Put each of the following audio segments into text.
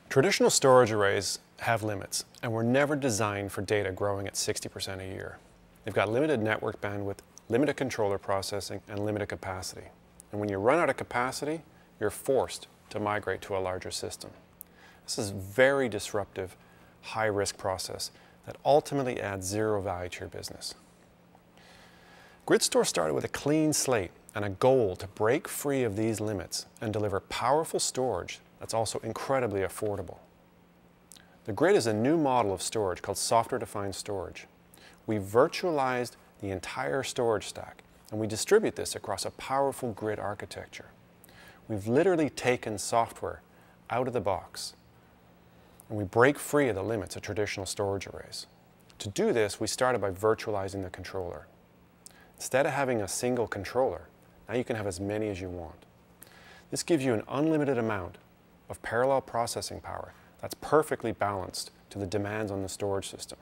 Traditional storage arrays have limits and were never designed for data growing at 60% a year. They've got limited network bandwidth, limited controller processing, and limited capacity. And when you run out of capacity, you're forced to migrate to a larger system. This is a very disruptive, high-risk process that ultimately adds zero value to your business. GridStore started with a clean slate and a goal to break free of these limits and deliver powerful storage that's also incredibly affordable. The Grid is a new model of storage called software-defined storage. We virtualized the entire storage stack, and we distribute this across a powerful grid architecture. We've literally taken software out of the box, and we break free of the limits of traditional storage arrays. To do this, we started by virtualizing the controller. Instead of having a single controller, now you can have as many as you want. This gives you an unlimited amount of parallel processing power that's perfectly balanced to the demands on the storage system.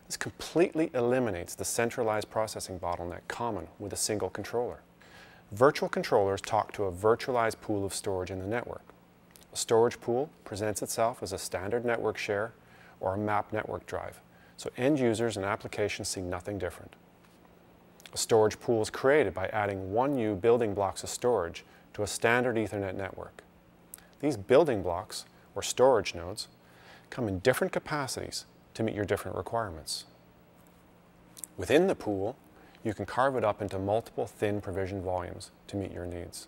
This completely eliminates the centralized processing bottleneck common with a single controller. Virtual controllers talk to a virtualized pool of storage in the network. A storage pool presents itself as a standard network share or a mapped network drive, so end users and applications see nothing different. A storage pool is created by adding 1U building blocks of storage to a standard Ethernet network. These building blocks, or storage nodes, come in different capacities to meet your different requirements. Within the pool, you can carve it up into multiple thin provision volumes to meet your needs.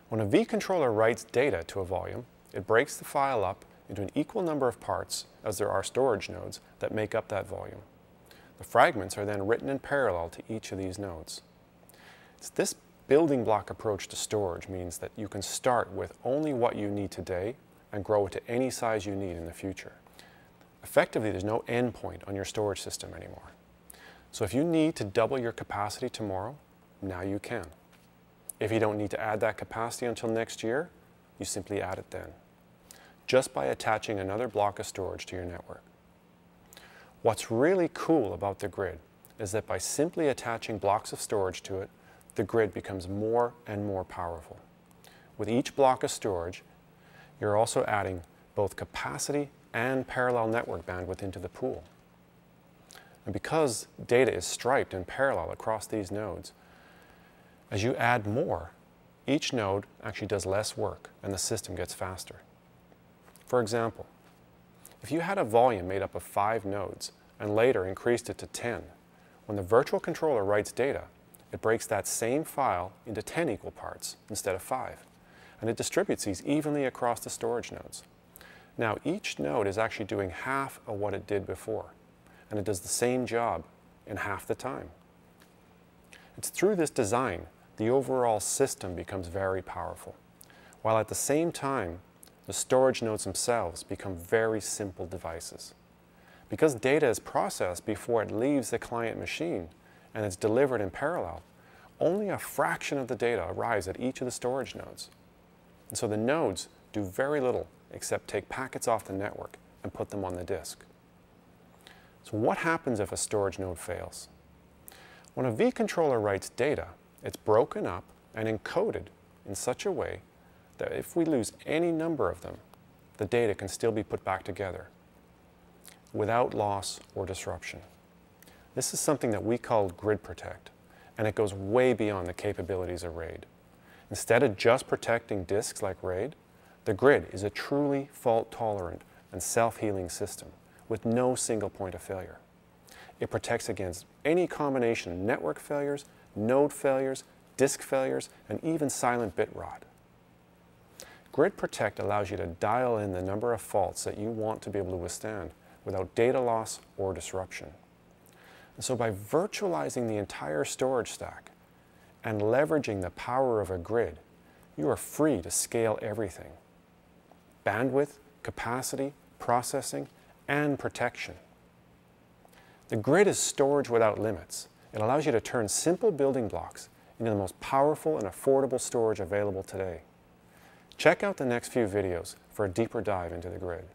When a vController writes data to a volume, it breaks the file up into an equal number of parts as there are storage nodes that make up that volume. The fragments are then written in parallel to each of these nodes. It's this building block approach to storage means that you can start with only what you need today and grow it to any size you need in the future. Effectively, there's no endpoint on your storage system anymore. So if you need to double your capacity tomorrow, now you can. If you don't need to add that capacity until next year, you simply add it then, just by attaching another block of storage to your network. What's really cool about the Grid is that by simply attaching blocks of storage to it, the Grid becomes more and more powerful. With each block of storage, you're also adding both capacity and parallel network bandwidth into the pool. And because data is striped in parallel across these nodes, as you add more, each node actually does less work and the system gets faster. For example, if you had a volume made up of 5 nodes and later increased it to 10, when the virtual controller writes data, it breaks that same file into 10 equal parts instead of 5, and it distributes these evenly across the storage nodes. Now, each node is actually doing half of what it did before, and it does the same job in half the time. It's through this design the overall system becomes very powerful, while at the same time, the storage nodes themselves become very simple devices. Because data is processed before it leaves the client machine and it's delivered in parallel, only a fraction of the data arrives at each of the storage nodes. And so the nodes do very little except take packets off the network and put them on the disk. So what happens if a storage node fails? When a vController writes data, it's broken up and encoded in such a way that if we lose any number of them, the data can still be put back together without loss or disruption. This is something that we call Grid Protect, and it goes way beyond the capabilities of RAID. Instead of just protecting disks like RAID, the Grid is a truly fault-tolerant and self-healing system with no single point of failure. It protects against any combination of network failures, node failures, disk failures, and even silent bit rot. Grid Protect allows you to dial in the number of faults that you want to be able to withstand without data loss or disruption. And so by virtualizing the entire storage stack and leveraging the power of a grid, you are free to scale everything: bandwidth, capacity, processing, and protection. The Grid is storage without limits. It allows you to turn simple building blocks into the most powerful and affordable storage available today. Check out the next few videos for a deeper dive into the Grid.